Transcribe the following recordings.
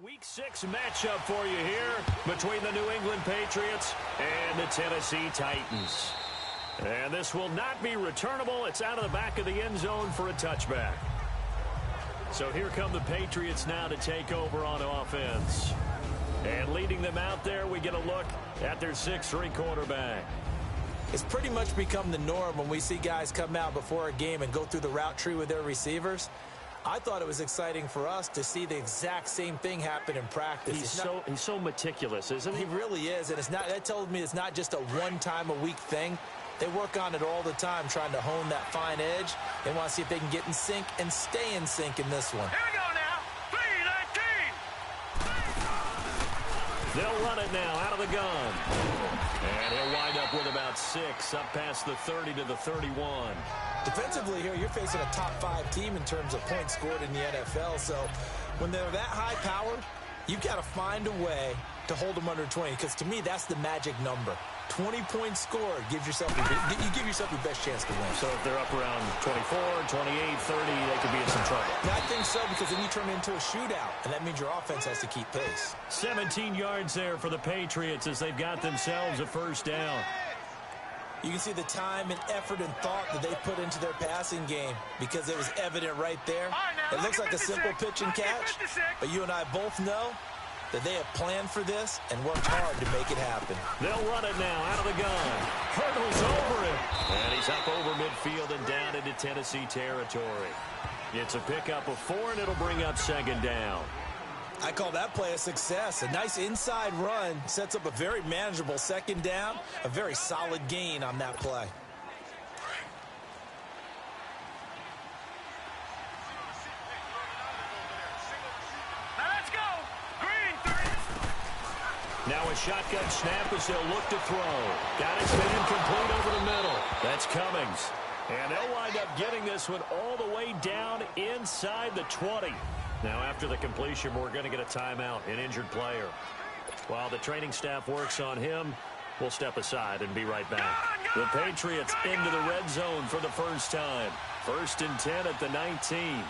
Week 6 matchup for you here between the New England Patriots and the Tennessee Titans. And this will not be returnable. It's out of the back of the end zone for a touchback. So here come the Patriots now to take over on offense. And leading them out there, we get a look at their 6'3" quarterback. It's pretty much become the norm when we see guys come out before a game and go through the route tree with their receivers. I thought it was exciting for us to see the exact same thing happen in practice. He's so meticulous, isn't he? He really is, and that tells me it's not just a one-time-a-week thing. They work on it all the time, trying to hone that fine edge. They want to see if they can get in sync and stay in sync in this one. Here we go now. 3-19. They'll run it now out of the gun. And he'll wind up with about 6, up past the 30 to the 31. Defensively here, you're facing a top-5 team in terms of points scored in the NFL. So when they're that high-powered, you've got to find a way to hold them under 20. Because to me, that's the magic number. 20 points scored gives yourself you give yourself your best chance to win. So if they're up around 24, 28, 30, they could be in some trouble. Yeah, I think so, because then you turn it into a shootout, and that means your offense has to keep pace. 17 yards there for the Patriots as they've got themselves a first down. You can see the time and effort and thought that they put into their passing game because it was evident right there. It looks like a simple pitch and catch, but you and I both know that they have planned for this and worked hard to make it happen. They'll run it now out of the gun. Hurdles over him. And he's up over midfield and down into Tennessee territory. It's a pickup of 4, and it'll bring up second down. I call that play a success. A nice inside run sets up a very manageable second down, a very solid gain on that play. Let's go. Green 3. Now a shotgun snap as they'll look to throw. Got his man complete over the middle. That's Cummings. And they'll wind up getting this one all the way down inside the 20. Now, after the completion, we're going to get a timeout, an injured player. While the training staff works on him, we'll step aside and be right back. The Patriots into the red zone for the first time. 1st and 10 at the 19.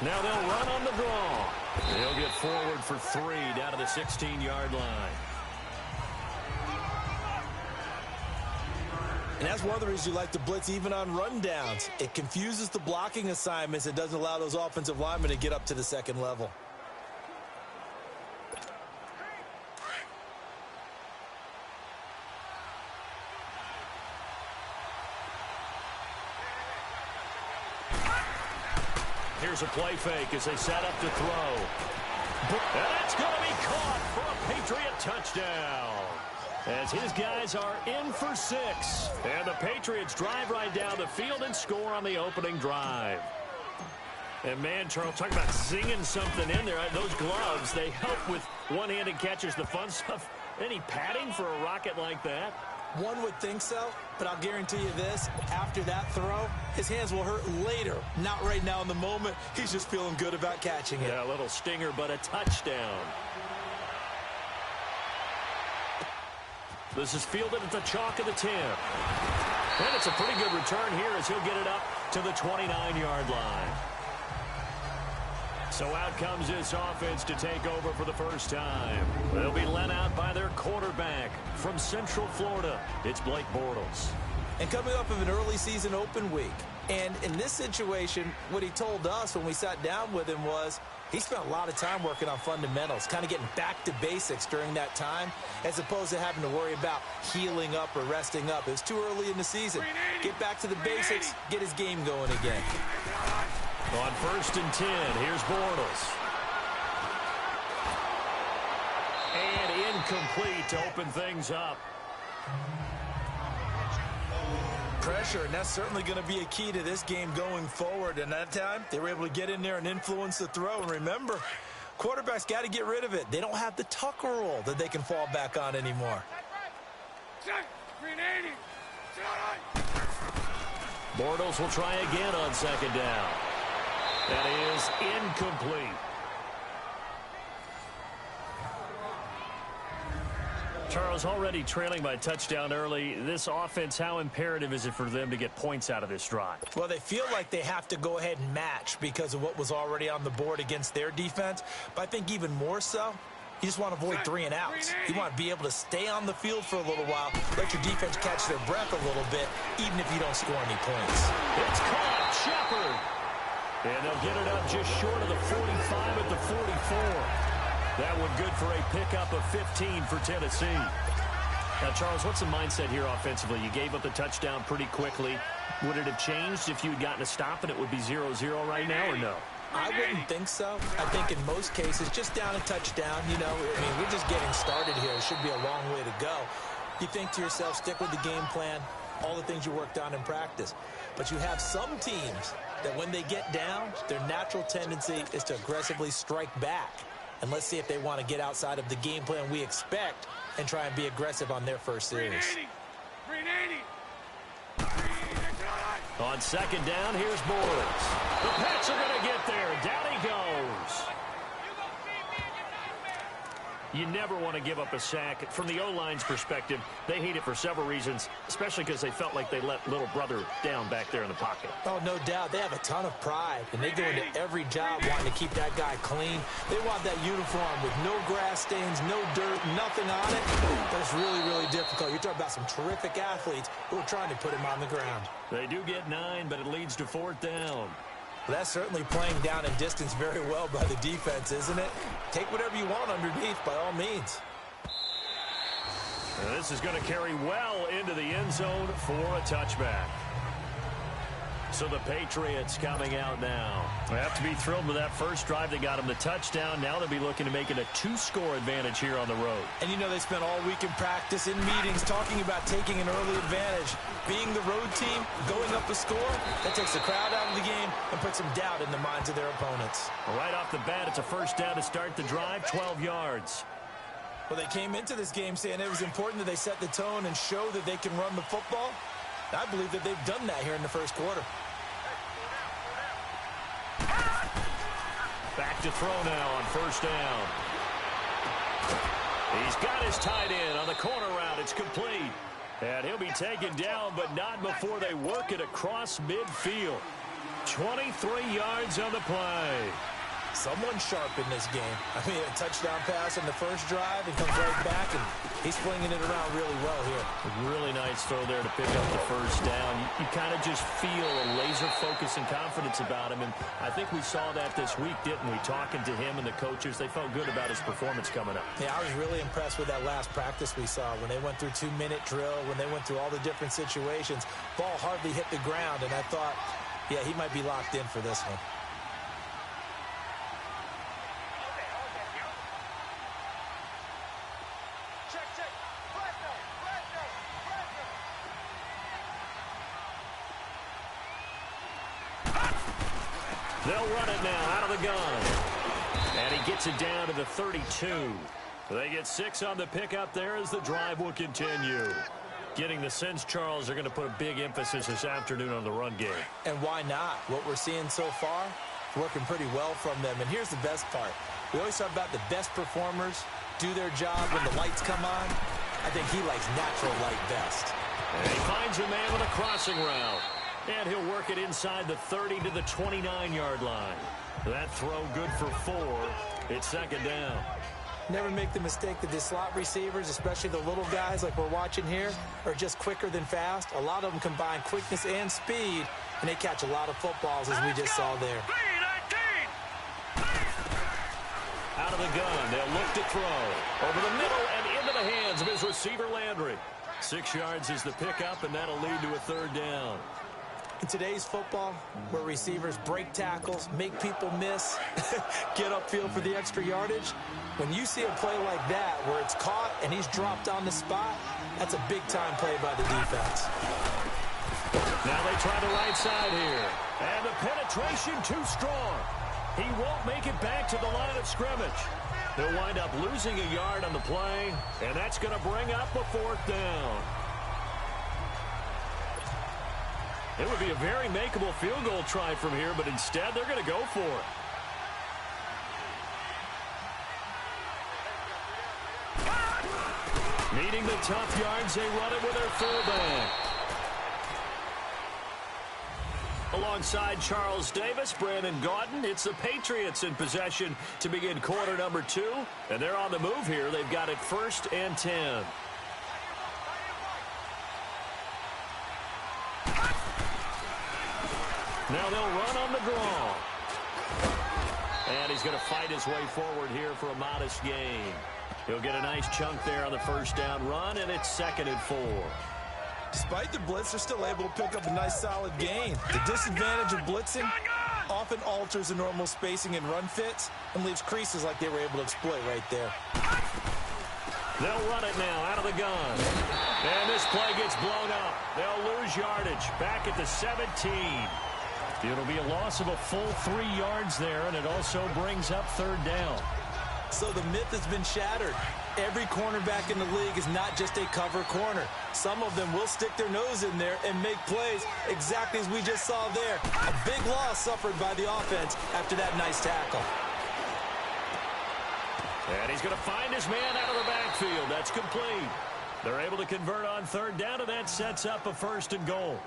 Now they'll run on the draw. They'll get forward for 3 down to the 16-yard line. And that's one of the reasons you like to blitz even on rundowns. It confuses the blocking assignments. It doesn't allow those offensive linemen to get up to the second level. Here's a play fake as they set up to throw. And it's going to be caught for a Patriot touchdown. As his guys are in for 6. And the Patriots drive right down the field and score on the opening drive. And man, Charles, talk about zinging something in there. Those gloves, they help with one-handed catches, the fun stuff. Any padding for a rocket like that? One would think so, but I'll guarantee you this. After that throw, his hands will hurt later. Not right now in the moment. He's just feeling good about catching it. Yeah, a little stinger, but a touchdown. This is fielded at the chalk of the 10. And it's a pretty good return here as he'll get it up to the 29-yard line. So out comes this offense to take over for the first time. They'll be led out by their quarterback from Central Florida. It's Blake Bortles. And coming up of an early season open week. And in this situation, what he told us when we sat down with him was he spent a lot of time working on fundamentals, kind of getting back to basics during that time, as opposed to having to worry about healing up or resting up. It was too early in the season. Get back to the basics, get his game going again. On 1st and 10, here's Bortles. And incomplete to open things up. Pressure, and that's certainly going to be a key to this game going forward. And that time, they were able to get in there and influence the throw. And remember, quarterbacks got to get rid of it. They don't have the tuck roll that they can fall back on anymore. Bortles will try again on second down. That is incomplete. Charles, already trailing by touchdown early. This offense, how imperative is it for them to get points out of this drive? Well, they feel like they have to go ahead and match because of what was already on the board against their defense. But I think even more so, you just want to avoid 3 and outs. You want to be able to stay on the field for a little while, let your defense catch their breath a little bit, even if you don't score any points. It's caught. Shepard. And they'll get it up just short of the 45 at the 44. That one good for a pickup of 15 for Tennessee. Now, Charles, what's the mindset here offensively? You gave up the touchdown pretty quickly. Would it have changed if you had gotten a stop and it would be 0-0 right now, or no? I wouldn't think so. I think in most cases, just down a touchdown, you know, I mean, we're just getting started here. It should be a long way to go. You think to yourself, stick with the game plan, all the things you worked on in practice. But you have some teams that when they get down, their natural tendency is to aggressively strike back. And let's see if they want to get outside of the game plan we expect and try and be aggressive on their first series. On second down, here's Boyles. The Pats are going to get there. Down he goes. You never want to give up a sack. From the O-line's perspective, they hate it for several reasons, especially because they felt like they let little brother down back there in the pocket. Oh, no doubt. They have a ton of pride, and they go into every job wanting to keep that guy clean. They want that uniform with no grass stains, no dirt, nothing on it. That's really, really difficult. You're talking about some terrific athletes who are trying to put him on the ground. They do get 9, but it leads to 4th down. Well, that's certainly playing down and distance very well by the defense, isn't it? Take whatever you want underneath, by all means. And this is going to carry well into the end zone for a touchback. So the Patriots coming out now. They have to be thrilled with that first drive. They got them the touchdown. Now they'll be looking to make it a 2-score advantage here on the road. And you know they spent all week in practice, in meetings, talking about taking an early advantage. Being the road team, going up a score, that takes the crowd out of the game and puts some doubt in the minds of their opponents. Right off the bat, it's a first down to start the drive, 12 yards. Well, they came into this game saying it was important that they set the tone and show that they can run the football. I believe that they've done that here in the first quarter. Back to throw now on first down. He's got his tight end on the corner route. It's complete. And he'll be taken down, but not before they work it across midfield. 23 yards on the play. Someone sharp in this game. I mean, a touchdown pass in the first drive and comes right back, and he's flinging it around really well here. A really nice throw there to pick up the first down. You kind of just feel a laser focus and confidence about him, and I think we saw that this week, didn't we? Talking to him and the coaches, they felt good about his performance coming up. Yeah, I was really impressed with that last practice we saw when they went through 2-minute drill, when they went through all the different situations. Ball hardly hit the ground, and I thought, yeah, he might be locked in for this one. They'll run it now out of the gun. And he gets it down to the 32. They get 6 on the pickup there as the drive will continue. Getting the sense, Charles, they're going to put a big emphasis this afternoon on the run game. And why not? What we're seeing so far, working pretty well from them. And here's the best part. We always talk about the best performers do their job when the lights come on. I think he likes natural light best. And he finds a man with a crossing route. And he'll work it inside the 30 to the 29-yard line. That throw good for 4. It's second down. Never make the mistake that the slot receivers, especially the little guys like we're watching here, are just quicker than fast. A lot of them combine quickness and speed, and they catch a lot of footballs, as we just saw there. Out of the gun, they'll look to throw. Over the middle and into the hands of his receiver, Landry. 6 yards is the pickup, and that'll lead to a third down. In today's football, where receivers break tackles, make people miss, get upfield for the extra yardage, when you see a play like that where it's caught and he's dropped on the spot, that's a big-time play by the defense. Now they try the right side here. And the penetration too strong. He won't make it back to the line of scrimmage. They'll wind up losing a yard on the play, and that's going to bring up a 4th down. It would be a very makeable field goal try from here, but instead they're going to go for it. Needing the tough yards, they run it with their fullback. Alongside Charles Davis, Brandon Gaudin, it's the Patriots in possession to begin quarter number 2. And they're on the move here. They've got it 1st and 10. Now they'll run on the draw. And he's going to fight his way forward here for a modest gain. He'll get a nice chunk there on the first down run, and it's 2nd and 4. Despite the blitz, they're still able to pick up a nice solid gain. The disadvantage of blitzing often alters the normal spacing and run fits and leaves creases like they were able to exploit right there. They'll run it now out of the gun. And this play gets blown up. They'll lose yardage back at the 17. It'll be a loss of a full 3 yards there, and it also brings up 3rd down. So the myth has been shattered. Every cornerback in the league is not just a cover corner. Some of them will stick their nose in there and make plays exactly as we just saw there. A big loss suffered by the offense after that nice tackle. And he's going to find his man out of the backfield. That's complete. They're able to convert on 3rd down, and that sets up a 1st and goal.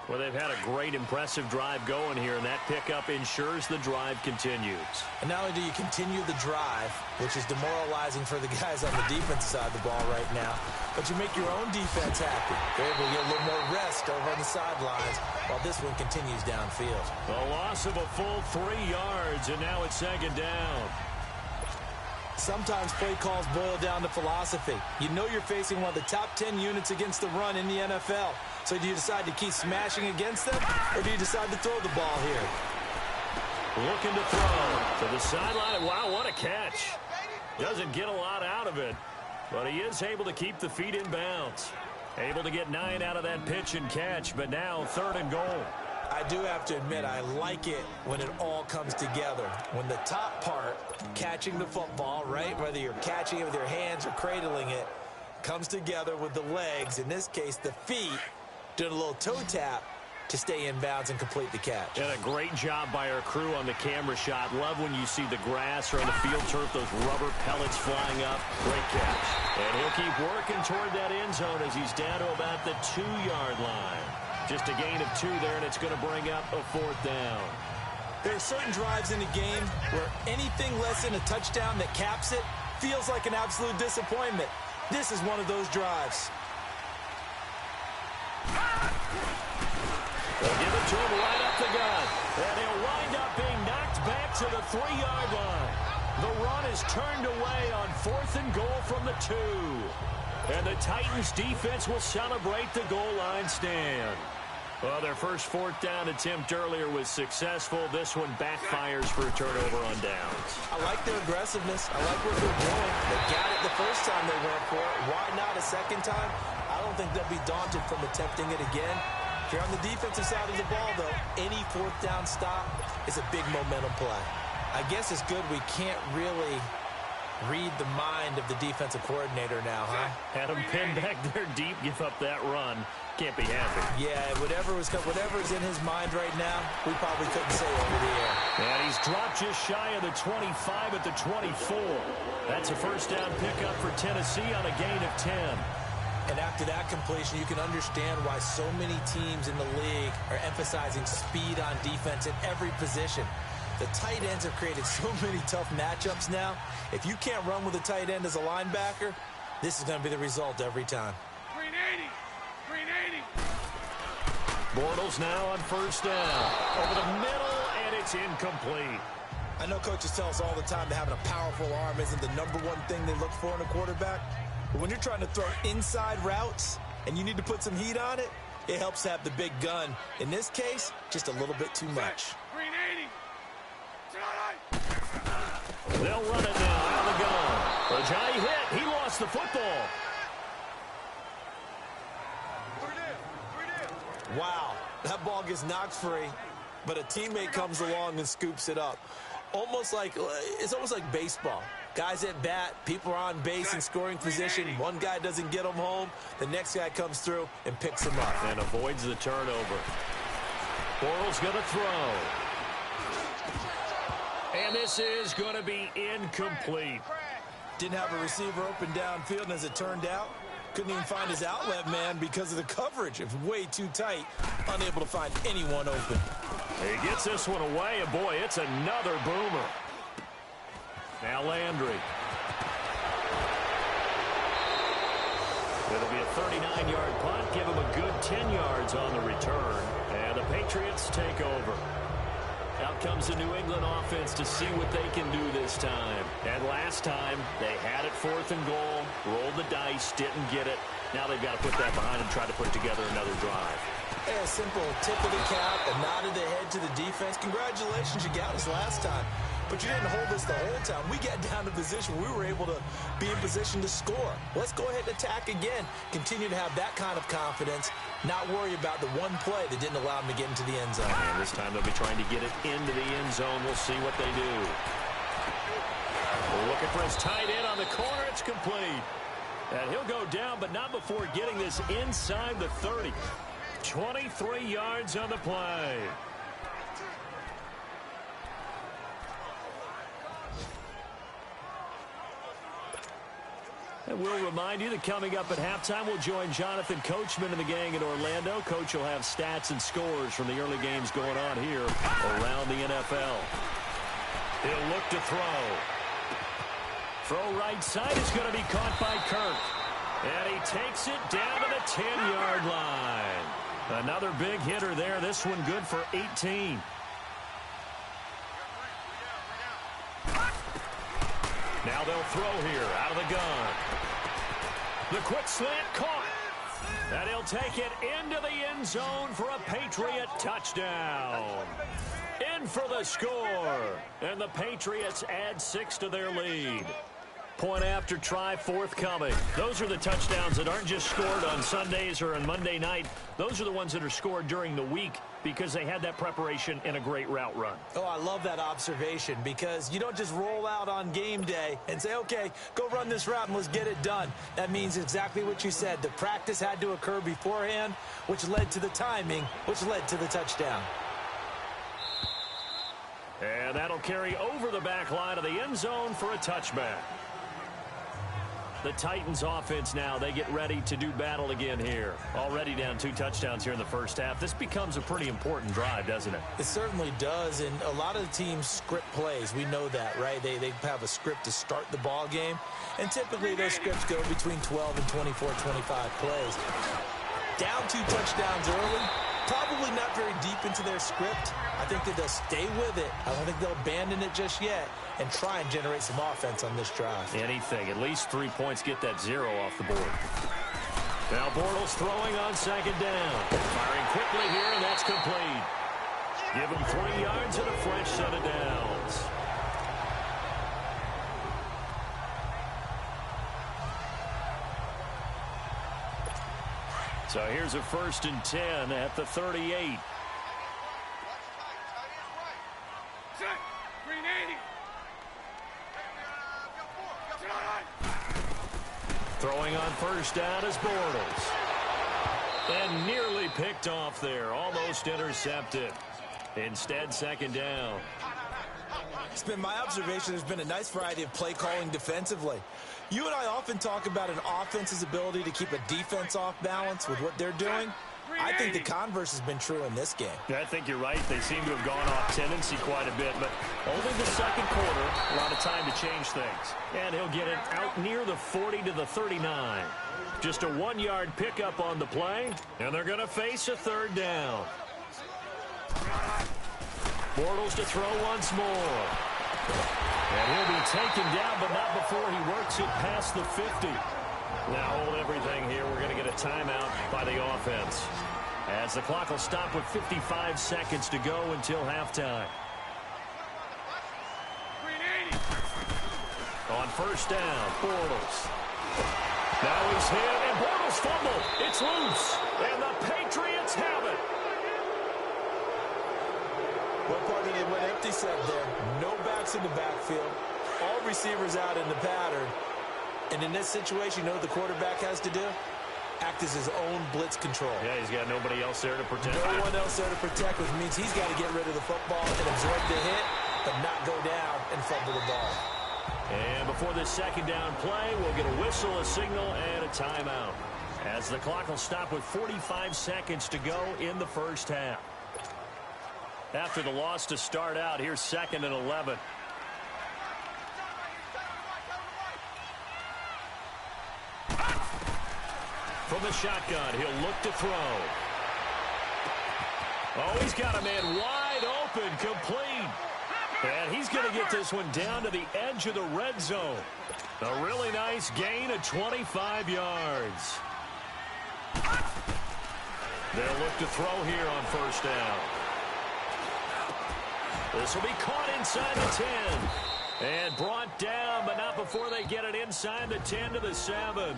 Well, they've had a great, impressive drive going here, and that pickup ensures the drive continues. And not only do you continue the drive, which is demoralizing for the guys on the defense side of the ball right now, but you make your own defense happy. They're able to get a little more rest over on the sidelines while this one continues downfield. A loss of a full 3 yards, and now it's 2nd down. Sometimes play calls boil down to philosophy. You know you're facing one of the top 10 units against the run in the NFL. So do you decide to keep smashing against them, or do you decide to throw the ball here? Looking to throw to the sideline. Wow, what a catch. Doesn't get a lot out of it, but he is able to keep the feet in bounds. Able to get 9 out of that pitch and catch, but now 3rd and goal. I do have to admit, I like it when it all comes together. When the top part, catching the football, right, whether you're catching it with your hands or cradling it, comes together with the legs, in this case the feet, doing a little toe tap to stay in bounds and complete the catch. And a great job by our crew on the camera shot. Love when you see the grass or on the field turf, those rubber pellets flying up. Great catch. And he'll keep working toward that end zone as he's down to about the 2-yard line. Just a gain of 2 there, and it's going to bring up a 4th down. There are certain drives in the game where anything less than a touchdown that caps it feels like an absolute disappointment. This is one of those drives. They'll give it to him right up the gut. And he'll wind up being knocked back to the 3-yard line. The run is turned away on 4th and goal from the 2. And the Titans defense will celebrate the goal line stand. Well, their first 4th down attempt earlier was successful. This one backfires for a turnover on downs. I like their aggressiveness. I like what they're doing. They got it the first time they went for it. Why not a second time? I don't think they'll be daunted from attempting it again. If you're on the defensive side of the ball, though, any 4th down stop is a big momentum play. I guess it's good we can't really read the mind of the defensive coordinator now, huh? Had him pinned back there deep, give up that run. Can't be happy. Yeah, whatever's in his mind right now, we probably couldn't say over the air. And he's dropped just shy of the 25 at the 24. That's a first down pickup for Tennessee on a gain of 10. And after that completion, you can understand why so many teams in the league are emphasizing speed on defense at every position. The tight ends have created so many tough matchups now. If you can't run with a tight end as a linebacker, this is going to be the result every time. Green 80. Green 80. Bortles now on first down. Over the middle, and it's incomplete. I know coaches tell us all the time that having a powerful arm isn't the #1 thing they look for in a quarterback. But when you're trying to throw inside routes and you need to put some heat on it, it helps to have the big gun. In this case, just a little bit too much. Green 80. They'll run it now out of the gun. Ajayi hit. He lost the football. Wow, that ball gets knocked free, but a teammate comes along and scoops it up. It's almost like baseball. Guys at bat, people are on base in scoring position. One guy doesn't get him home. The next guy comes through and picks him up. And avoids the turnover. Bortles going to throw. And this is going to be incomplete. Didn't have a receiver open downfield, and as it turned out, couldn't even find his outlet man because of the coverage. It was way too tight, unable to find anyone open. He gets this one away, and boy, it's another boomer. Now Landry. It'll be a 39-yard punt. Give him a good 10 yards on the return. And the Patriots take over. Out comes the New England offense to see what they can do this time. And last time, they had it 4th and goal, rolled the dice, didn't get it. Now they've got to put that behind and try to put together another drive. A simple tip of the cap, a nod of the head to the defense. Congratulations, you got us last time. But you didn't hold us the whole time. We got down to position. We were able to be in position to score. Let's go ahead and attack again. Continue to have that kind of confidence. Not worry about the one play that didn't allow them to get into the end zone. And this time they'll be trying to get it into the end zone. We'll see what they do. We're looking for his tight end on the corner. It's complete. And he'll go down, but not before getting this inside the 30. 23 yards on the play. And we'll remind you that coming up at halftime, we'll join Jonathan Coachman and the gang in Orlando. Coach will have stats and scores from the early games going on here around the NFL. He'll look to throw. Throw right side is going to be caught by Kirk. And he takes it down to the 10-yard line. Another big hitter there. This one good for 18. Now they'll throw here out of the gun. The quick slant caught. And he'll take it into the end zone for a Patriot touchdown. In for the score. And the Patriots add 6 to their lead. Point after try forthcoming. Those are the touchdowns that aren't just scored on Sundays or on Monday night. Those are the ones that are scored during the week because they had that preparation and a great route run. Oh, I love that observation because you don't just roll out on game day and say, okay, go run this route and let's get it done. That means exactly what you said. The practice had to occur beforehand, which led to the timing, which led to the touchdown. And that'll carry over the back line of the end zone for a touchback. The Titans offense now, they get ready to do battle again here. Already down 2 touchdowns here in the first half. This becomes a pretty important drive, doesn't it? It certainly does, and a lot of the teams script plays. We know that, right? They have a script to start the ball game, and typically those scripts go between 12 and 24, 25 plays. Down 2 touchdowns early, probably not very deep into their script. I think that they'll stay with it. I don't think they'll abandon it just yet and try and generate some offense on this drive. Anything. At least 3 points, get that 0 off the board. Now Bortles throwing on 2nd down. Firing quickly here, and that's complete. Give him 3 yards and a fresh set of downs. So here's a 1st and 10 at the 38. Set. Green 80. Throwing on 1st down is Bortles. And nearly picked off there. Almost intercepted. Instead, 2nd down. It's been my observation there's been a nice variety of play calling defensively. You and I often talk about an offense's ability to keep a defense off balance with what they're doing. I think the converse has been true in this game. I think you're right. They seem to have gone off tendency quite a bit, but only the 2nd quarter, a lot of time to change things. And he'll get it out near the 40 to the 39. Just a 1-yard pickup on the play, and they're going to face a 3rd down. Bortles to throw once more. And he'll be taken down, but not before he works it past the 50. Now hold everything here. We're going to get a timeout by the offense, as the clock will stop with 55 seconds to go until halftime. On 1st down, Bortles. Now he's hit, and Bortles fumbled. It's loose, and the Patriots have it. Well, Party, it went empty set there. No backs in the backfield. All receivers out in the pattern. And in this situation, you know what the quarterback has to do? Act as his own blitz control. Yeah, he's got nobody else there to protect. No one else there to protect, which means he's got to get rid of the football and absorb the hit, but not go down and fumble the ball. And before this second down play, we'll get a whistle, a signal, and a timeout, as the clock will stop with 45 seconds to go in the first half. After the loss to start out, here's 2nd and 11. From the shotgun, he'll look to throw. Oh, he's got a man wide open, complete. And he's going to get this one down to the edge of the red zone. A really nice gain of 25 yards. They'll look to throw here on first down. This will be caught inside the 10. And brought down, but not before they get it inside the 10 to the 7.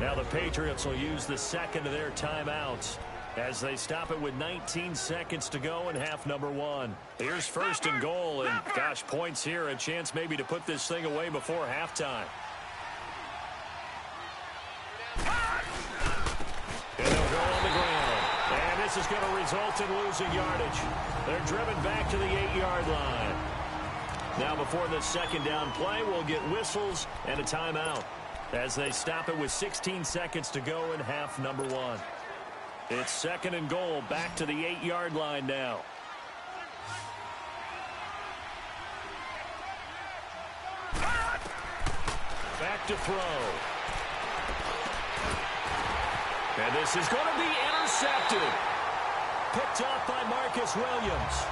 Now the Patriots will use the second of their timeouts as they stop it with 19 seconds to go in half number 1. Here's 1st and goal, and gosh, points here, a chance maybe to put this thing away before halftime. And they'll go on the ground. And this is going to result in losing yardage. They're driven back to the 8-yard line. Now before the second down play, we'll get whistles and a timeout as they stop it with 16 seconds to go in half number 1. It's 2nd and goal, back to the 8-yard line now. Back to throw. And this is going to be intercepted. Picked up by Marcus Williams.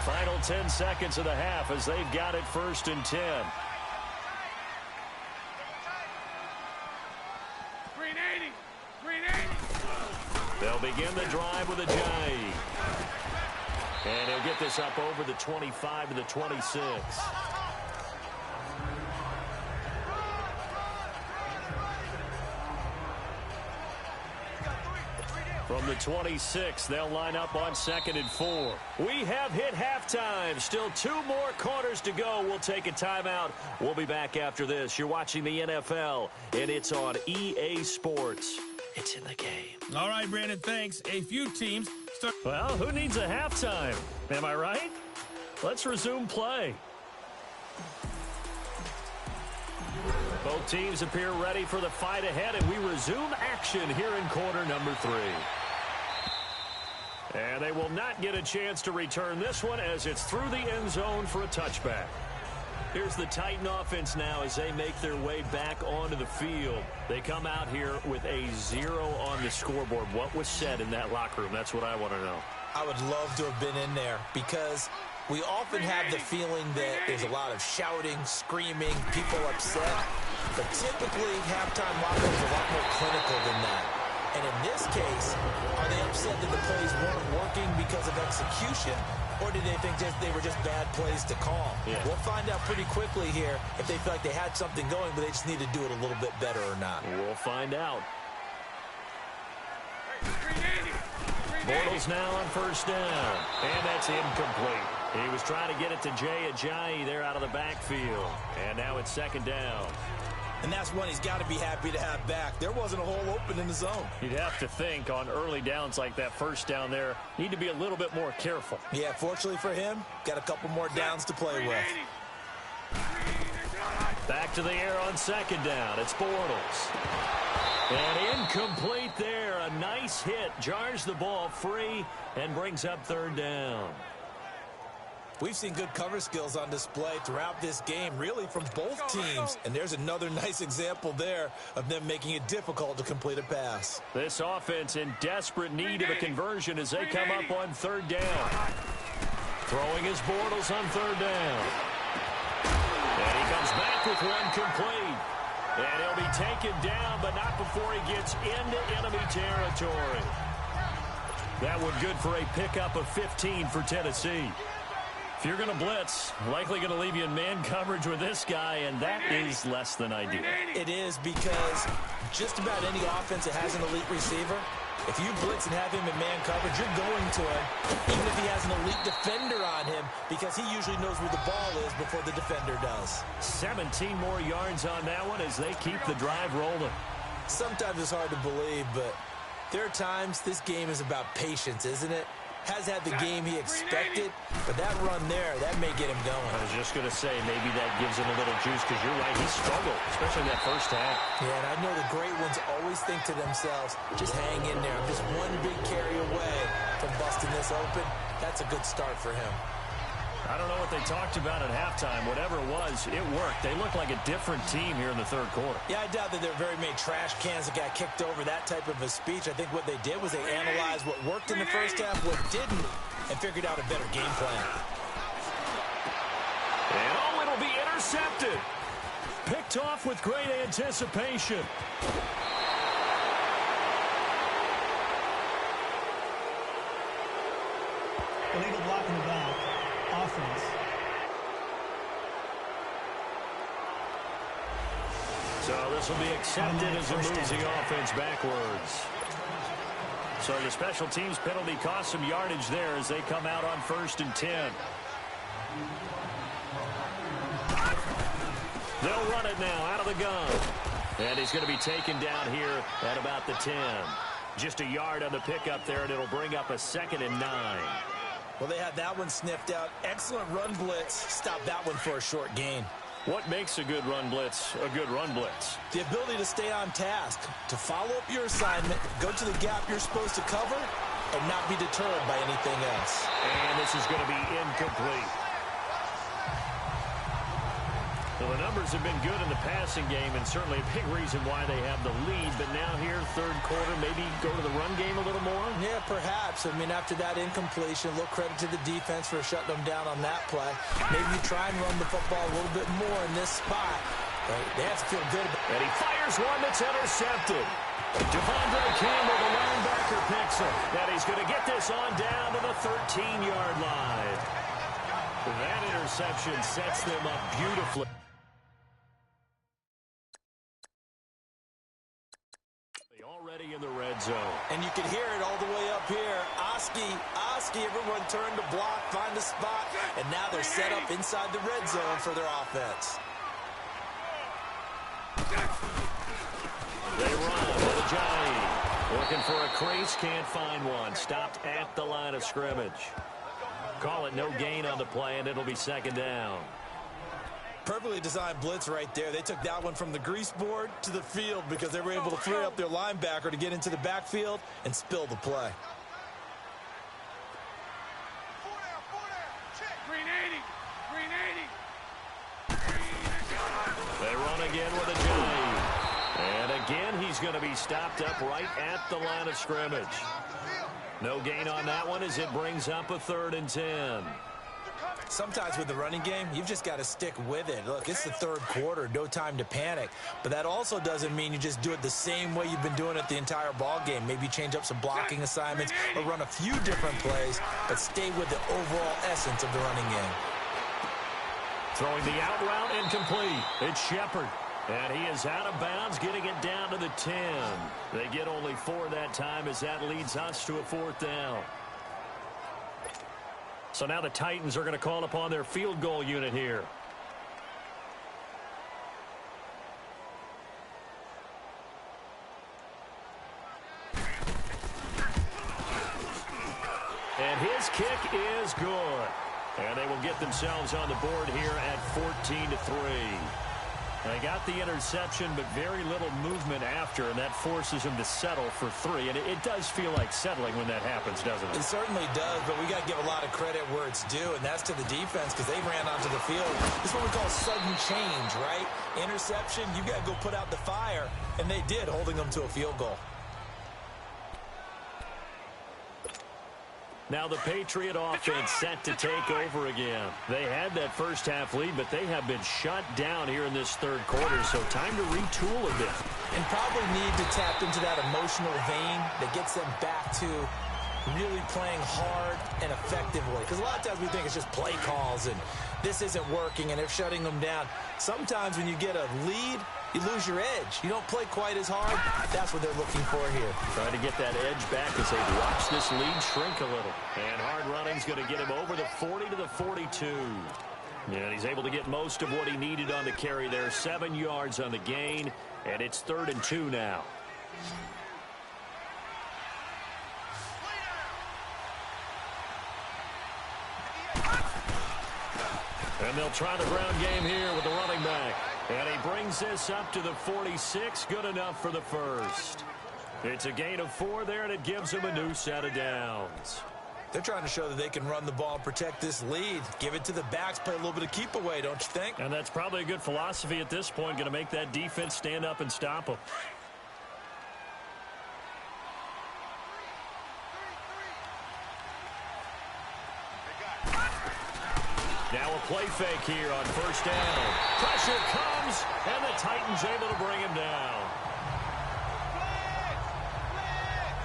Final 10 seconds of the half as they've got it 1st and 10. They'll begin the drive with Ajayi. And he'll get this up over the 25 to the 26. From the 26, they'll line up on 2nd and 4. We have hit halftime. Still 2 more quarters to go. We'll take a timeout. We'll be back after this. You're watching the NFL, and it's on EA Sports. It's in the game. All right, Brandon, thanks. A few teams start. Well, who needs a halftime? Am I right? Let's resume play. Both teams appear ready for the fight ahead, and we resume action here in quarter number 3. And they will not get a chance to return this one as it's through the end zone for a touchback. Here's the Titan offense now as they make their way back onto the field. They come out here with a 0 on the scoreboard. What was said in that locker room? That's what I want to know. I would love to have been in there because we often have the feeling that there's a lot of shouting, screaming, people upset. But typically, halftime locker rooms are a lot more clinical than that. And in this case, are they upset that the plays weren't working because of execution, or did they think they were just bad plays to call? Yeah. We'll find out pretty quickly here if they feel like they had something going, but they just need to do it a little bit better or not. We'll find out. Bortles now on first down, and that's incomplete. He was trying to get it to Jay Ajayi there out of the backfield, and now it's 2nd down. And that's one he's got to be happy to have back. There wasn't a hole open in the zone. You'd have to think on early downs like that first down there, need to be a little bit more careful. Yeah, fortunately for him, got a couple more downs to play with. Back to the air on 2nd down. It's Bortles. And incomplete there. A nice hit. Jars the ball free and brings up 3rd down. We've seen good cover skills on display throughout this game, really from both teams. And there's another nice example there of them making it difficult to complete a pass. This offense in desperate need of a conversion as they come up on 3rd down. Throwing his Bortles on 3rd down. And he comes back with one complete. And he'll be taken down, but not before he gets into enemy territory. That one good for a pickup of 15 for Tennessee. If you're going to blitz, likely going to leave you in man coverage with this guy, and that is less than ideal. It is because just about any offense that has an elite receiver, If you blitz and have him in man coverage, you're going to him, even if he has an elite defender on him, because he usually knows where the ball is before the defender does. 17 more yards on that one as they keep the drive rolling. Sometimes it's hard to believe, but there are times this game is about patience, isn't it? Has had the game he expected, but that run there, that may get him going. I was just going to say, maybe that gives him a little juice, because you're right, he struggled, especially in that first half. Yeah, and I know the great ones always think to themselves, just hang in there. I'm just one big carry away from busting this open. That's a good start for him. I don't know what they talked about at halftime. Whatever it was, it worked. They look like a different team here in the third quarter. Yeah, I doubt that there are very many trash cans that got kicked over, that type of a speech. I think what they did was they analyzed what worked in the first half, what didn't, and figured out a better game plan. And oh, it'll be intercepted. Picked off with great anticipation. Illegal block in the back. Offense. So this will be accepted as it moves the offense backwards. So the special teams penalty cost some yardage there as they come out on 1st and 10. They'll run it now out of the gun. And he's going to be taken down here at about the 10. Just a yard on the pickup there, and it'll bring up a 2nd and 9. Well, they had that one sniffed out. Excellent run blitz. Stop that one for a short gain. What makes a good run blitz a good run blitz? The ability to stay on task, to follow up your assignment, go to the gap you're supposed to cover, and not be deterred by anything else. And this is going to be incomplete. Well, the numbers have been good in the passing game, and certainly a big reason why they have the lead. But now here, third quarter, maybe go to the run game a little more? Yeah, perhaps. I mean, after that incompletion, a little credit to the defense for shutting them down on that play. Maybe you try and run the football a little bit more in this spot. But they have to feel good about it. And he fires one that's intercepted. Devondre Campbell, the linebacker, picks him. And he's going to get this on down to the 13-yard line. That interception sets them up beautifully. Already in the red zone. And you can hear it all the way up here. Oski, everyone turned to block, find a spot, and now they're set up inside the red zone for their offense. They run with Ajayi. Looking for a crease, can't find one. Stopped at the line of scrimmage. Call it no gain on the play, and it'll be 2nd down. Perfectly designed blitz right there. They took that one from the grease board to the field because they were able to free up their linebacker to get into the backfield and spill the play. Green 80. They run again with Ajayi. And again, he's going to be stopped up right at the line of scrimmage. No gain on that one as it brings up a 3rd and 10. Sometimes with the running game, you've just got to stick with it. Look, it's the third quarter, no time to panic. But that also doesn't mean you just do it the same way you've been doing it the entire ball game. Maybe change up some blocking assignments or run a few different plays, but stay with the overall essence of the running game. Throwing the out route incomplete. It's Shepard. And he is out of bounds, getting it down to the 10. They get only 4 that time as that leads us to a 4th down. So now the Titans are going to call upon their field goal unit here. And his kick is good. And they will get themselves on the board here at 14-3. They got the interception, but very little movement after, and that forces him to settle for 3. And it does feel like settling when that happens, doesn't it? It certainly does, but we got to give a lot of credit where it's due, and that's to the defense because they ran onto the field. This is what we call sudden change, right? Interception, you got to go put out the fire, and they did, holding them to a field goal. Now the Patriot offense set to take over again. They had that first half lead, but they have been shut down here in this third quarter, so time to retool a bit. And probably need to tap into that emotional vein that gets them back to really playing hard and effectively. Because a lot of times we think it's just play calls and this isn't working and they're shutting them down. Sometimes when you get a lead, you lose your edge. You don't play quite as hard. That's what they're looking for here. Trying to get that edge back as they watch this lead shrink a little. And hard running's going to get him over the 40 to the 42. And he's able to get most of what he needed on the carry there. 7 yards on the gain, and it's 3rd and 2 now. And they'll try the ground game here with the running back. And he brings this up to the 46. Good enough for the first. It's a gain of 4 there, and it gives him a new set of downs. They're trying to show that they can run the ball and protect this lead. Give it to the backs, play a little bit of keep away, don't you think? And that's probably a good philosophy at this point, going to make that defense stand up and stop them. Now a play fake here on first down. Pressure comes, and the Titans able to bring him down.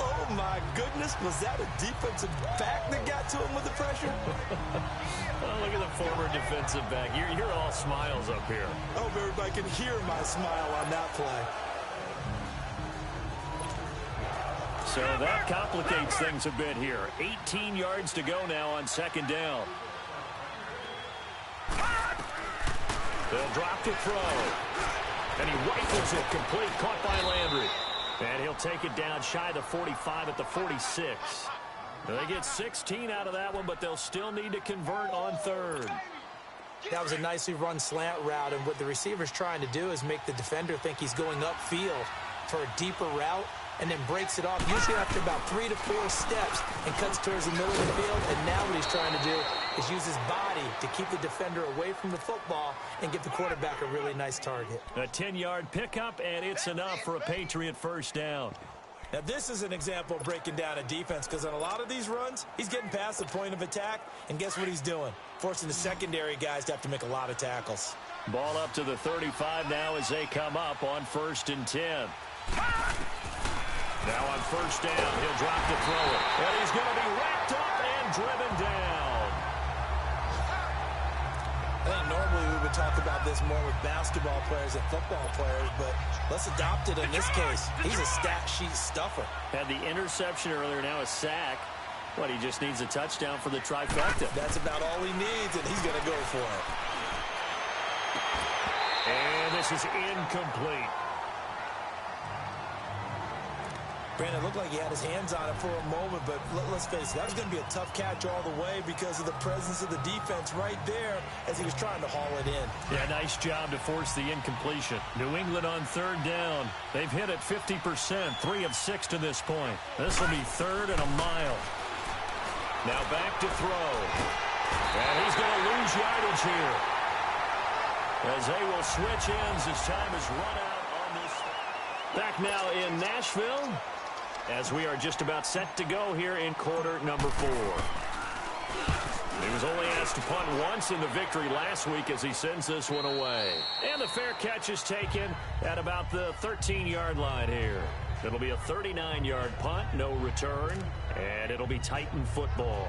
Oh, my goodness. Was that a defensive back that got to him with the pressure? Oh, look at the former defensive back. You're all smiles up here. I hope everybody can hear my smile on that play. So that complicates things a bit here. 18 yards to go now on second down. They'll drop to throw. And he rifles it complete, caught by Landry. And he'll take it down shy of the 45 at the 46. They get 16 out of that one, but they'll still need to convert on third. That was a nicely run slant route, and what the receiver's trying to do is make the defender think he's going upfield for a deeper route, and then breaks it off, usually after about 3 to 4 steps, and cuts towards the middle of the field. And now what he's trying to do is use his body to keep the defender away from the football and give the quarterback a really nice target. A 10-yard pickup, and it's enough for a Patriot first down. Now, this is an example of breaking down a defense, because on a lot of these runs, he's getting past the point of attack, and guess what he's doing? Forcing the secondary guys to have to make a lot of tackles. Ball up to the 35 now as they come up on 1st and 10. Now on first down, he'll drop to throw it. And he's going to be wrapped up and driven down. I think normally we would talk about this more with basketball players and football players, but let's adopt it in this case. He's a stat sheet stuffer. Had the interception earlier, now a sack. What, he just needs a touchdown for the trifecta. That's about all he needs, and he's going to go for it. And this is incomplete. Brandon, it looked like he had his hands on it for a moment, but let's face it, that was going to be a tough catch all the way because of the presence of the defense right there as he was trying to haul it in. Yeah, nice job to force the incompletion. New England on third down. They've hit it 50%, 3 of 6 to this point. This will be 3rd and a mile. Now back to throw. And he's going to lose yardage here, as they will switch ends as time is run out on this. Back now in Nashville, as we are just about set to go here in quarter number 4. He was only asked to punt once in the victory last week as he sends this one away. And the fair catch is taken at about the 13-yard line here. It'll be a 39-yard punt, no return, and it'll be Titan football.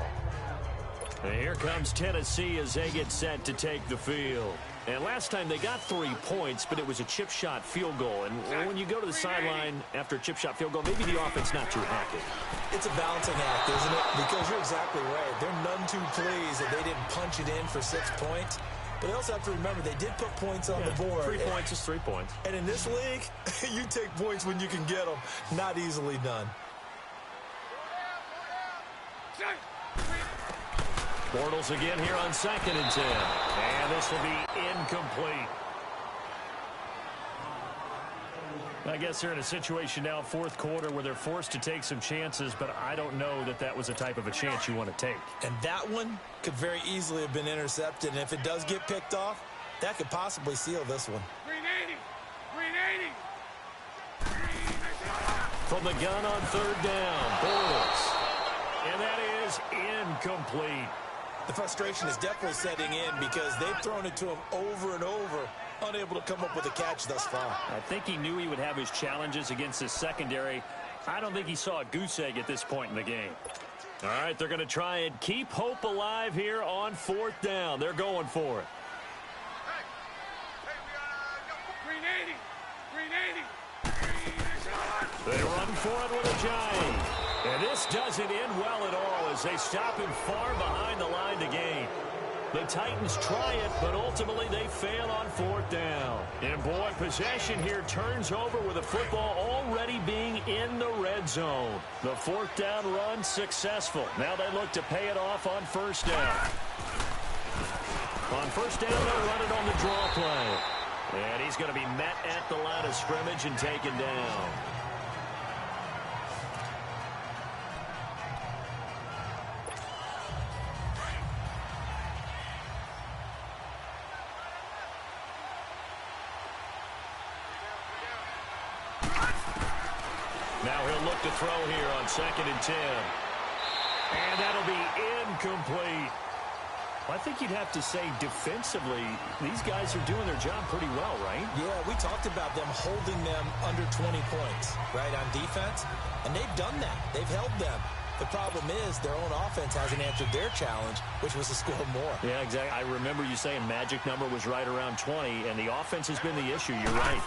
And here comes Tennessee as they get set to take the field. And last time they got 3 points, but it was a chip shot field goal. And when you go to the sideline after a chip shot field goal, maybe the offense not too happy. It's a balancing act, isn't it? Because you're exactly right. They're none too pleased that they didn't punch it in for 6 points. But they also have to remember they did put points on the board. 3 points is 3 points. And in this league, you take points when you can get them. Not easily done. Bortles again here on 2nd and 10. And this will be incomplete. I guess they're in a situation now, 4th quarter, where they're forced to take some chances, but I don't know that that was the type of a chance you want to take. And that one could very easily have been intercepted. And if it does get picked off, that could possibly seal this one. 380! 380! From the gun on 3rd down, Bortles. And that is incomplete. The frustration is definitely setting in because they've thrown it to him over and over, unable to come up with a catch thus far. I think he knew he would have his challenges against his secondary. I don't think he saw a goose egg at this point in the game. All right, they're going to try and keep hope alive here on 4th down. They're going for it. Green 80. Green 80. They run for it with a giant. And this doesn't end well at all as they stop him far behind the line to gain. The Titans try it, but ultimately they fail on 4th down. And boy, possession here turns over with the football already being in the red zone. The 4th down run successful. Now they look to pay it off on 1st down. On 1st down, they'll run it on the draw play. And he's going to be met at the line of scrimmage and taken down. Now he'll look to throw here on 2nd and 10. And that'll be incomplete. I think you'd have to say defensively, these guys are doing their job pretty well, right? Yeah, we talked about them holding them under 20 points, right, on defense. And they've done that. They've held them. The problem is their own offense hasn't answered their challenge, which was to score more. Yeah, exactly. I remember you saying magic number was right around 20, and the offense has been the issue. You're right.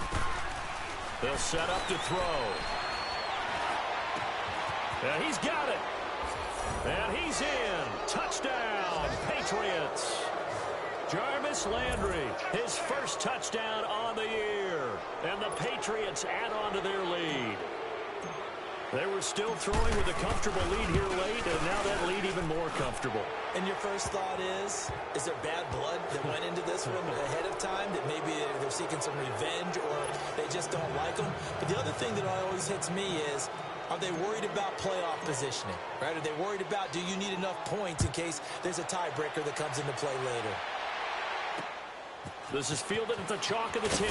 They'll set up to throw. And he's got it. And he's in. Touchdown, Patriots. Jarvis Landry, his first touchdown on the year. And the Patriots add on to their lead. They were still throwing with a comfortable lead here late, and now that lead even more comfortable. And your first thought is there bad blood that went into this one ahead of time, that maybe they're seeking some revenge or they just don't like them? But the other thing that always hits me is, are they worried about playoff positioning, right? Are they worried about, do you need enough points in case there's a tiebreaker that comes into play later? This is fielded at the chalk of the 10.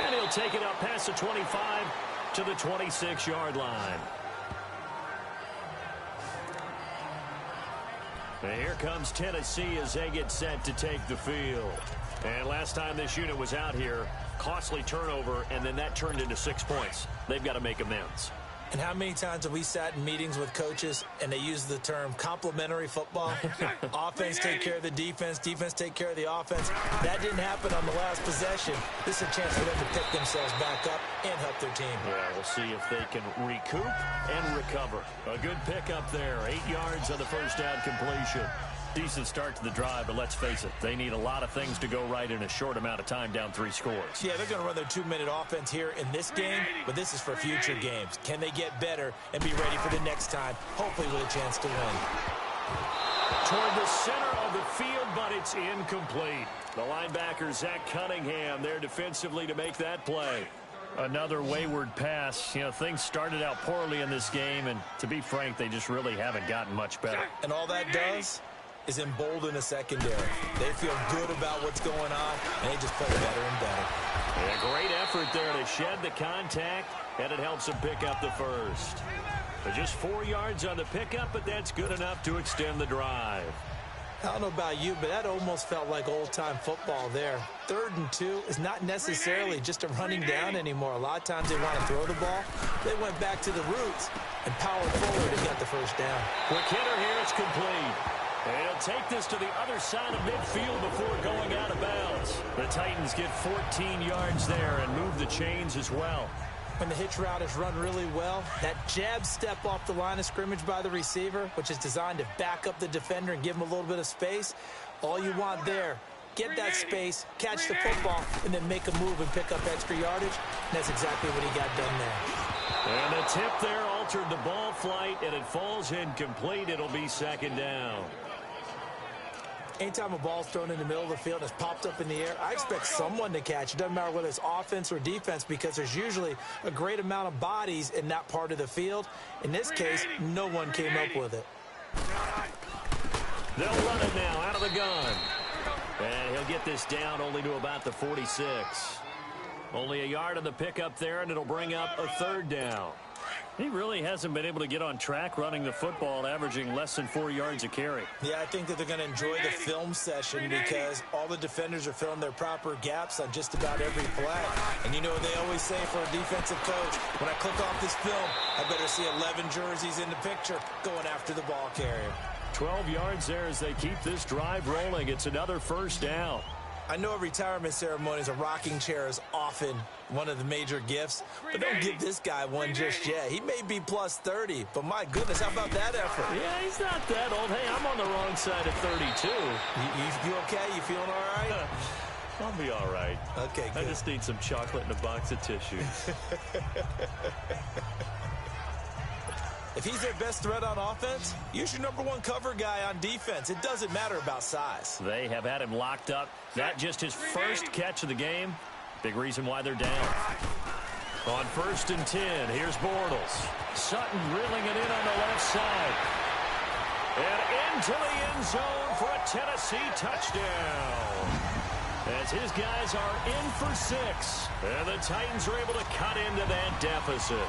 And he'll take it up past the 25 to the 26-yard line. And here comes Tennessee as they get set to take the field. And last time this unit was out here, costly turnover, and then that turned into 6 points. They've got to make amends. And how many times have we sat in meetings with coaches and they use the term complementary football? Offense take care of the defense, defense take care of the offense. That didn't happen on the last possession. This is a chance for them to pick themselves back up and help their team. Yeah, we'll see if they can recoup and recover. A good pickup there, 8 yards on the first down completion. Decent start to the drive, but let's face it, they need a lot of things to go right in a short amount of time, down 3 scores. Yeah, they're going to run their 2-minute offense here in this game, but this is for future games. Can they get better and be ready for the next time, hopefully with a chance to win? Toward the center of the field, but it's incomplete. The linebacker, Zach Cunningham, there defensively to make that play. Another wayward pass. You know, things started out poorly in this game, and to be frank, they just really haven't gotten much better. And all that does is embolden a secondary. They feel good about what's going on, and they just play better and better. Yeah, great effort there to shed the contact, and it helps them pick up the first. But just 4 yards on the pickup, but that's good enough to extend the drive. I don't know about you, but that almost felt like old-time football there. 3rd and 2 is not necessarily just a running down anymore. A lot of times they want to throw the ball. They went back to the roots and powered forward and got the first down. Quick hitter here, it's complete. And he'll take this to the other side of midfield before going out of bounds. The Titans get 14 yards there and move the chains as well. When the hitch route is run really well, that jab step off the line of scrimmage by the receiver, which is designed to back up the defender and give him a little bit of space, all you want there, get that space, catch the football, and then make a move and pick up extra yardage. And that's exactly what he got done there. And the tip there altered the ball flight, and it falls incomplete. It'll be 2nd down. Anytime a ball's thrown in the middle of the field and it's popped up in the air, I expect someone to catch it. Doesn't matter whether it's offense or defense, because there's usually a great amount of bodies in that part of the field. In this case, no one came up with it. They'll run it now out of the gun. And he'll get this down only to about the 46. Only a yard on the pickup there, and it'll bring up a 3rd down. He really hasn't been able to get on track running the football, averaging less than 4 yards a carry. Yeah, I think that they're going to enjoy the film session because all the defenders are filling their proper gaps on just about every play. And And you know what they always say for a defensive coach? When I click off this film, I better see 11 jerseys in the picture going after the ball carrier. 12 yards there as they keep this drive rolling. It's another first down. I know at retirement ceremonies, a rocking chair is often one of the major gifts, but don't give this guy one just yet. He may be plus 30, but my goodness, how about that effort? Yeah, he's not that old. Hey, I'm on the wrong side of 32. You okay? You feeling all right? I'll be all right. Okay, good. I just need some chocolate and a box of tissues. If he's their best threat on offense, use your number one cover guy on defense. It doesn't matter about size. They have had him locked up. That just his first catch of the game. Big reason why they're down. On 1st and 10, here's Bortles. Sutton reeling it in on the left side. And into the end zone for a Tennessee touchdown. As his guys are in for 6. And the Titans are able to cut into that deficit.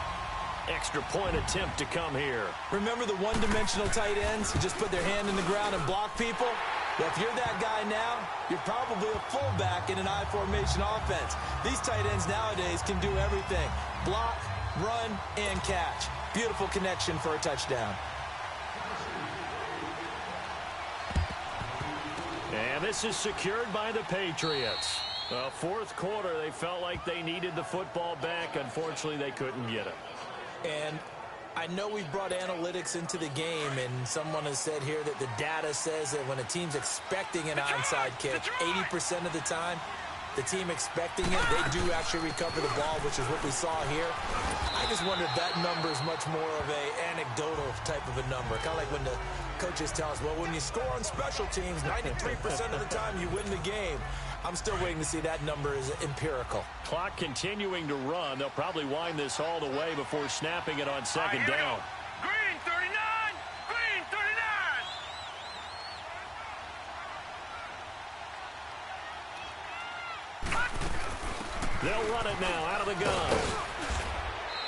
Extra point attempt to come here. Remember the one-dimensional tight ends who just put their hand in the ground and block people? Well, if you're that guy now, you're probably a fullback in an I-formation offense. These tight ends nowadays can do everything. Block, run, and catch. Beautiful connection for a touchdown. And this is secured by the Patriots. Well, 4th quarter, they felt like they needed the football back. Unfortunately, they couldn't get it. And I know we've brought analytics into the game, and someone has said here that the data says that when a team's expecting an onside kick, 80% of the time, the team expecting it, they do actually recover the ball, which is what we saw here. I just wonder if that number is much more of a anecdotal type of a number. Kind of like when the coaches tell us, well, when you score on special teams, 93% of the time you win the game. I'm still waiting to see that number is empirical. Clock continuing to run. They'll probably wind this all the way before snapping it on 2nd down. Green 39! Green 39! They'll run it now out of the gun.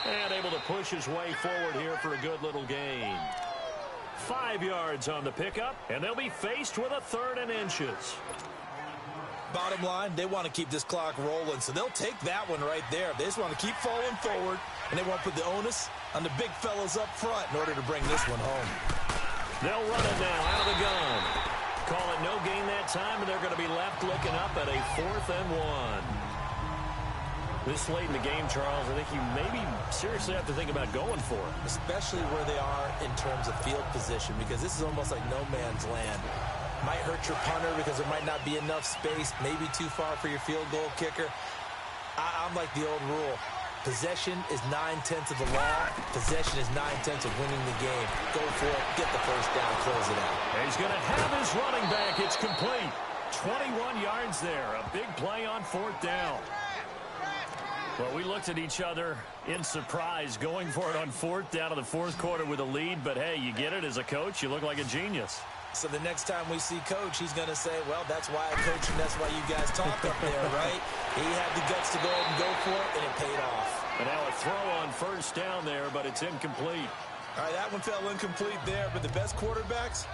And able to push his way forward here for a good little gain. 5 yards on the pickup, and they'll be faced with a 3rd and inches. Bottom line, they want to keep this clock rolling, so they'll take that one right there. They just want to keep falling forward, and they want to put the onus on the big fellas up front in order to bring this one home. They'll run it now out of the gun. Call it no gain that time, and they're going to be left looking up at a 4th and 1. This late in the game, Charles, I think you maybe seriously have to think about going for it. Especially where they are in terms of field position, because this is almost like no man's land. Might hurt your punter because there might not be enough space, maybe too far for your field goal kicker. I'm like the old rule. Possession is 9/10 of the law. Possession is 9/10 of winning the game. Go for it, get the first down, close it out. He's going to have his running back. It's complete. 21 yards there. A big play on 4th down. Well, we looked at each other in surprise going for it on 4th down in the 4th quarter with a lead. But, hey, you get it as a coach. You look like a genius. So the next time we see Coach, he's going to say, well, that's why I coach and that's why you guys talk up there, right? He had the guts to go ahead and go for it, and it paid off. And now a throw on 1st down there, but it's incomplete. All right, that one fell incomplete there, but the best quarterbacks,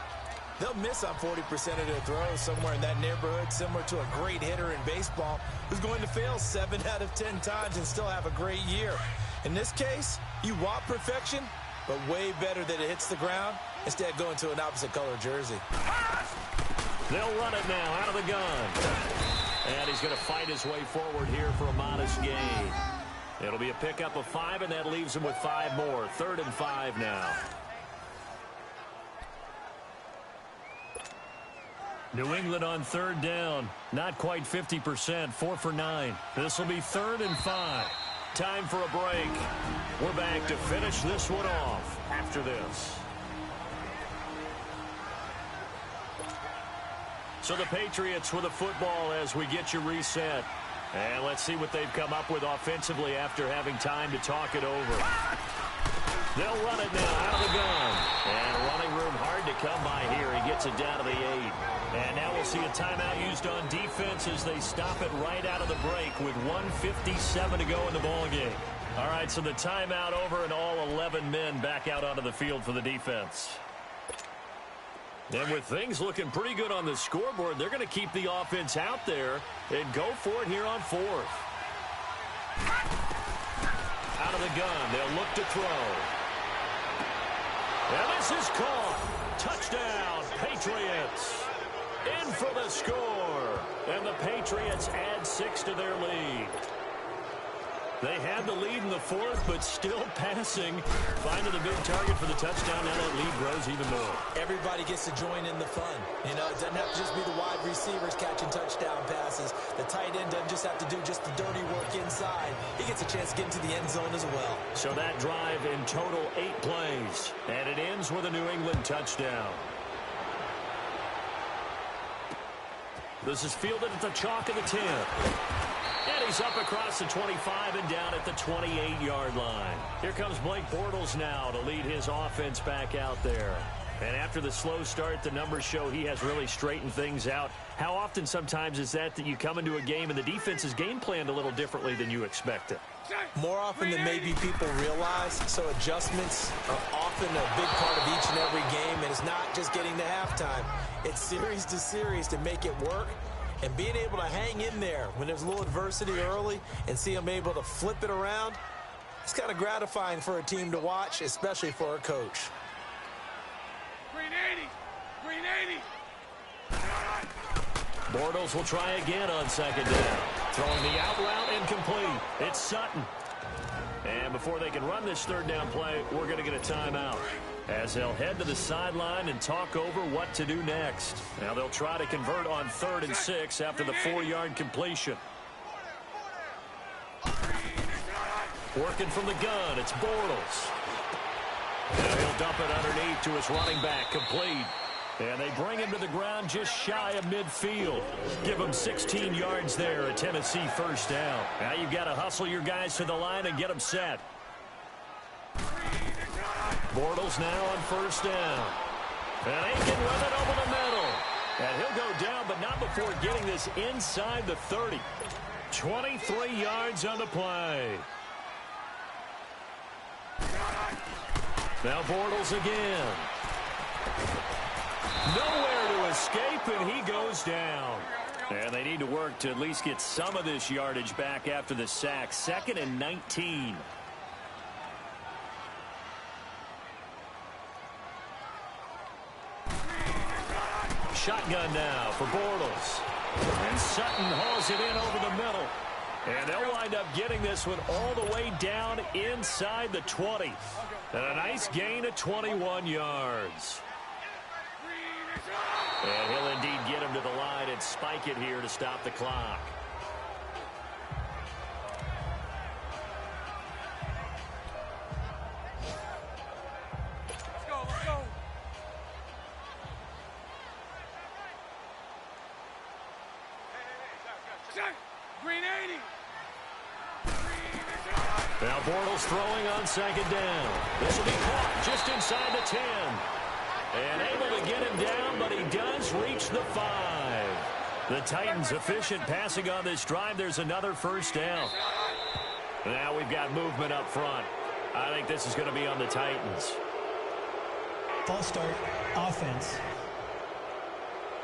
they'll miss on 40% of their throws, somewhere in that neighborhood, similar to a great hitter in baseball who's going to fail 7 out of 10 times and still have a great year. In this case, you want perfection, but way better that it hits the ground instead of going to an opposite color jersey. They'll run it now out of the gun. And he's going to fight his way forward here for a modest gain. It'll be a pickup of 5, and that leaves him with 5 more. 3rd and 5 now. New England on 3rd down. Not quite 50%. 4 for 9. This will be 3rd and 5. Time for a break. We're back to finish this one off after this. So the Patriots with the football as we get you reset. And let's see what they've come up with offensively after having time to talk it over. They'll run it now out of the gun. And running room hard to come by here. He gets it down to the 8. And now we'll see a timeout used on defense as they stop it right out of the break with 1:57 to go in the ballgame. All right, so the timeout over and all 11 men back out onto the field for the defense. And with things looking pretty good on the scoreboard, they're going to keep the offense out there and go for it here on 4th. of the gun. They'll look to throw. And this is caught. Touchdown, Patriots. In for the score. And the Patriots add 6 to their lead. They had the lead in the fourth, but still passing. Finding the big target for the touchdown. Now that lead grows even more. Everybody gets to join in the fun. You know, it doesn't have to just be the wide receivers catching touchdown passes. The tight end doesn't just have to do just the dirty work inside. He gets a chance to get into the end zone as well. So that drive in total 8 plays. And it ends with a New England touchdown. This is fielded at the chalk of the 10. And he's up across the 25 and down at the 28-yard line. Here comes Blake Bortles now to lead his offense back out there. And after the slow start, the numbers show he has really straightened things out. How often sometimes is that you come into a game and the defense is game planned a little differently than you expected? More often than maybe people realize. So adjustments are often a big part of each and every game. And it's not just getting to halftime. It's series to series to make it work. And being able to hang in there when there's a little adversity early and see them able to flip it around, it's kind of gratifying for a team to watch, especially for a coach. Green 80. Green 80. Bortles will try again on second down. Throwing the out route incomplete. It's Sutton. And before they can run this third down play, we're going to get a timeout, as they'll head to the sideline and talk over what to do next. Now they'll try to convert on 3rd and 6 after the 4-yard completion. Working from the gun, it's Bortles. Now he'll dump it underneath to his running back, complete. And they bring him to the ground just shy of midfield. Give him 16 yards there, a Tennessee first down. Now you've got to hustle your guys to the line and get them set. Bortles now on first down. And Aiken with it over the middle. And he'll go down, but not before getting this inside the 30. 23 yards on the play. Now Bortles again. Nowhere to escape, and he goes down. And they need to work to at least get some of this yardage back after the sack. 2nd and 19. Shotgun now for Bortles. And Sutton hauls it in over the middle. And they'll wind up getting this one all the way down inside the 20. And a nice gain of 21 yards. And he'll indeed get him to the line and spike it here to stop the clock. Let's go, let's go. Hey, Green 80. Now Bortles throwing on second down. This will be caught just inside the 10. And able to get him down, but he does reach the 5. The Titans efficient passing on this drive. There's another first down. Now we've got movement up front. I think this is going to be on the Titans. False start, offense.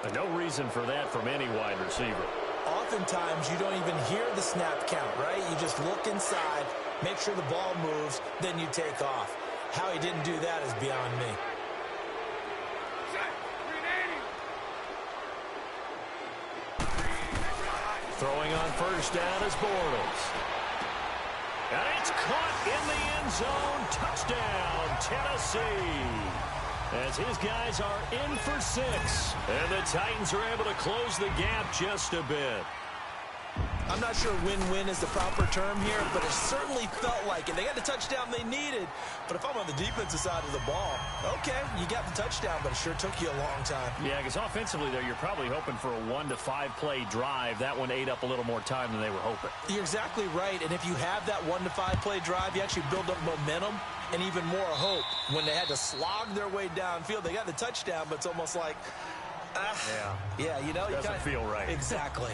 And no reason for that from any wide receiver. Oftentimes, you don't even hear the snap count, right? You just look inside, make sure the ball moves, then you take off. How he didn't do that is beyond me. Throwing on first down is Bortles. And it's caught in the end zone. Touchdown, Tennessee. As his guys are in for 6. And the Titans are able to close the gap just a bit. I'm not sure win-win is the proper term here, but it certainly felt like it. They got the touchdown they needed, but if I'm on the defensive side of the ball, okay, you got the touchdown, but it sure took you a long time. Yeah, because offensively there, you're probably hoping for a 1 to 5 play drive. That one ate up a little more time than they were hoping. You're exactly right, and if you have that 1 to 5 play drive, you actually build up momentum and even more hope. When they had to slog their way downfield, they got the touchdown, but it's almost like, yeah, you know, doesn't feel right. Exactly.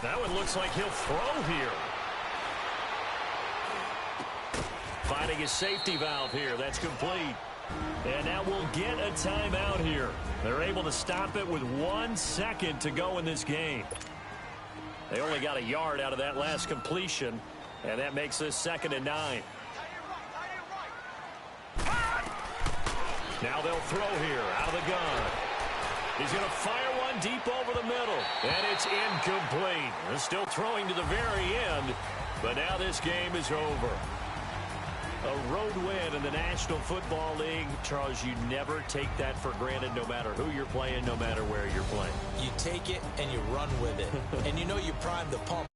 That one looks like he'll throw here. Finding his safety valve here. That's complete. And now we'll get a timeout here. They're able to stop it with 1 second to go in this game. They only got a yard out of that last completion, and that makes this 2nd and 9. Now they'll throw here out of the gun. He's going to fire one deep over the middle, and it's incomplete. They're still throwing to the very end, but now this game is over. A road win in the National Football League. Charles, you never take that for granted, no matter who you're playing, no matter where you're playing. You take it and you run with it. And you know you prime the pump.